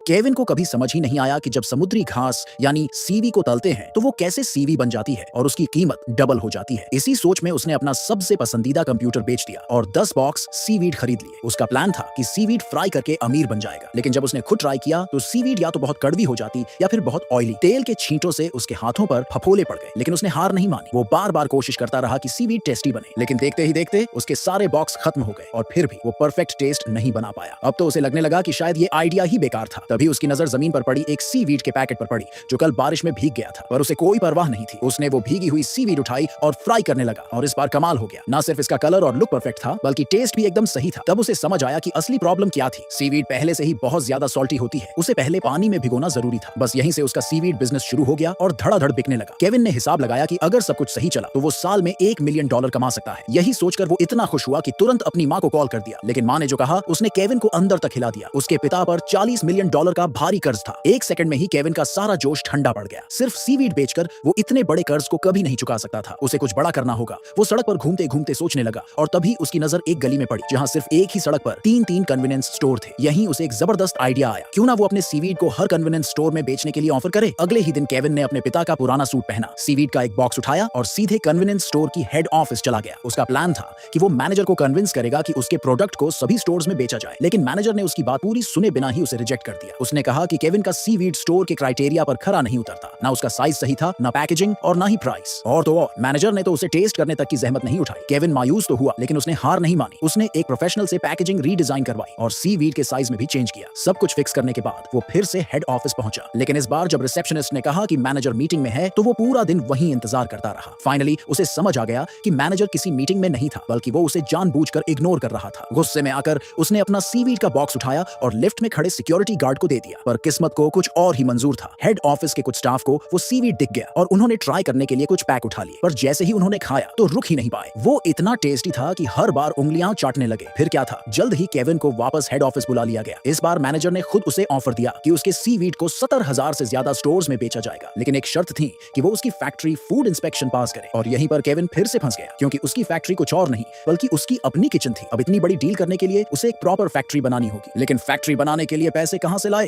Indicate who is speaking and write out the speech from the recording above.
Speaker 1: Kevin को कभी समझ ही नहीं आया कि जब समुद्री घास यानी सीवी को तलते हैं तो वो कैसे सीवी बन जाती है और उसकी कीमत डबल हो जाती है। इसी सोच में उसने अपना सबसे पसंदीदा कंप्यूटर बेच दिया और 10 बॉक्स सीवीड खरीद लिए। उसका प्लान था कि सीवीड फ्राई करके अमीर बन जाएगा, लेकिन जब उसने खुद ट्राई किया तो सीवीड या तो बहुत कड़वी हो जाती या फिर बहुत ऑयली। तेल के छींटों से उसके हाथों पर फफोले पड़ गए, लेकिन उसने हार नहीं मानी। वो बार बार कोशिश करता रहा कि सीवीड टेस्टी बने, लेकिन देखते ही देखते उसके सारे बॉक्स खत्म हो गए और फिर भी वो परफेक्ट टेस्ट नहीं बना पाया। अब तो उसे लगने लगा कि शायद ये आइडिया ही बेकार था। तभी उसकी नजर जमीन पर पड़ी एक सीवीड के पैकेट पर पड़ी जो कल बारिश में भीग गया था, पर उसे कोई परवाह नहीं थी। उसने वो भीगी हुई सीवीड उठाई और फ्राई करने लगा और इस बार कमाल हो गया। ना सिर्फ इसका कलर और लुक परफेक्ट था, बल्कि टेस्ट भी एकदम सही था। तब उसे समझ आया कि असली प्रॉब्लम क्या थी। सीवीड पहले से ही बहुत ज्यादा सॉल्टी होती है, उसे पहले पानी में भिगोना जरूरी था। बस यहीं से उसका सीवीड बिजनेस शुरू हो गया और धड़ाधड़ बिकने लगा। केविन ने हिसाब लगाया कि अगर सब कुछ सही चला तो वो साल में $1 मिलियन कमा सकता है। यही सोचकर वो इतना खुश हुआ कि तुरंत अपनी माँ को कॉल कर दिया, लेकिन माँ ने जो कहा उसने केविन को अंदर तक हिला दिया। उसके पिता पर $40 मिलियन का भारी कर्ज था। एक सेकंड में ही केविन का सारा जोश ठंडा पड़ गया। सिर्फ सीवीड बेचकर वो इतने बड़े कर्ज को कभी नहीं चुका सकता था। उसे कुछ बड़ा करना होगा। वो सड़क पर घूमते घूमते सोचने लगा और तभी उसकी नजर एक गली में पड़ी जहां सिर्फ एक ही सड़क पर तीन कन्वीनियंस स्टोर थे। यहीं उसे एक जबरदस्त आइडिया आया, क्यों ना वो अपने सीवीड को हर कन्वीनियंस स्टोर में बेचने के लिए ऑफर करे। अगले ही दिन केविन ने अपने पिता का पुराना सूट पहना, सीवीड का एक बॉक्स उठाया और सीधे कन्वीनियंस स्टोर की हेड ऑफिस चला गया। उसका प्लान था कि वो मैनेजर को कन्विंस करेगा कि उसके प्रोडक्ट को सभी स्टोर्स में बेचा जाए, लेकिन मैनेजर ने उसकी बात पूरी सुने बिना ही उसे रिजेक्ट कर दिया। उसने कहा कि केविन का सीवीड स्टोर के क्राइटेरिया पर खरा नहीं उतरता, ना उसका साइज सही था, ना पैकेजिंग और ना ही प्राइस। और तो और मैनेजर ने तो उसे टेस्ट करने तक की जहमत नहीं उठाई। केविन मायूस तो हुआ, लेकिन उसने हार नहीं मानी। उसने एक प्रोफेशनल से पैकेजिंग रीडिजाइन करवाई और सीवीड के साइज में भी चेंज किया। सब कुछ फिक्स करने के बाद वो फिर से हेड ऑफिस पहुंचा, लेकिन इस बार जब रिसेप्शनिस्ट ने कहा कि मैनेजर मीटिंग में है तो वो पूरा दिन वहीं इंतजार करता रहा। फाइनली उसे समझ आ गया कि मैनेजर किसी मीटिंग में नहीं था, बल्कि वो उसे जानबूझकर इग्नोर कर रहा था। गुस्से में आकर उसने अपना सीवीड का बॉक्स उठाया और लिफ्ट में खड़े सिक्योरिटी गार्ड को दे दिया, पर किस्मत को कुछ और ही मंजूर था। हेड ऑफिस के कुछ स्टाफ को वो सीवीड दिख गया और उन्होंने ट्राई करने के लिए कुछ पैक उठा लिए, पर जैसे ही उन्होंने खाया तो रुक ही नहीं पाए। वो इतना टेस्टी था कि हर बार उंगलियां चाटने लगे। फिर क्या था, जल्द ही केविन को वापस हेड ऑफिस बुला लिया गया। इस बार मैनेजर ने खुद उसे ऑफर दिया कि उसके सीवीड को 70,000 से ज्यादा स्टोर्स में बेचा जाएगा, लेकिन एक शर्त थी कि वो उसकी फैक्ट्री फूड इंस्पेक्शन पास करे। और यहीं पर केविन फिर से फंस गया, क्योंकि उसकी फैक्ट्री कुछ और नहीं बल्कि उसकी अपनी किचन थी। अब इतनी बड़ी डील करने के लिए उसे एक प्रॉपर फैक्ट्री बनानी होगी, लेकिन फैक्ट्री बनाने के लिए पैसे कहां से लाए।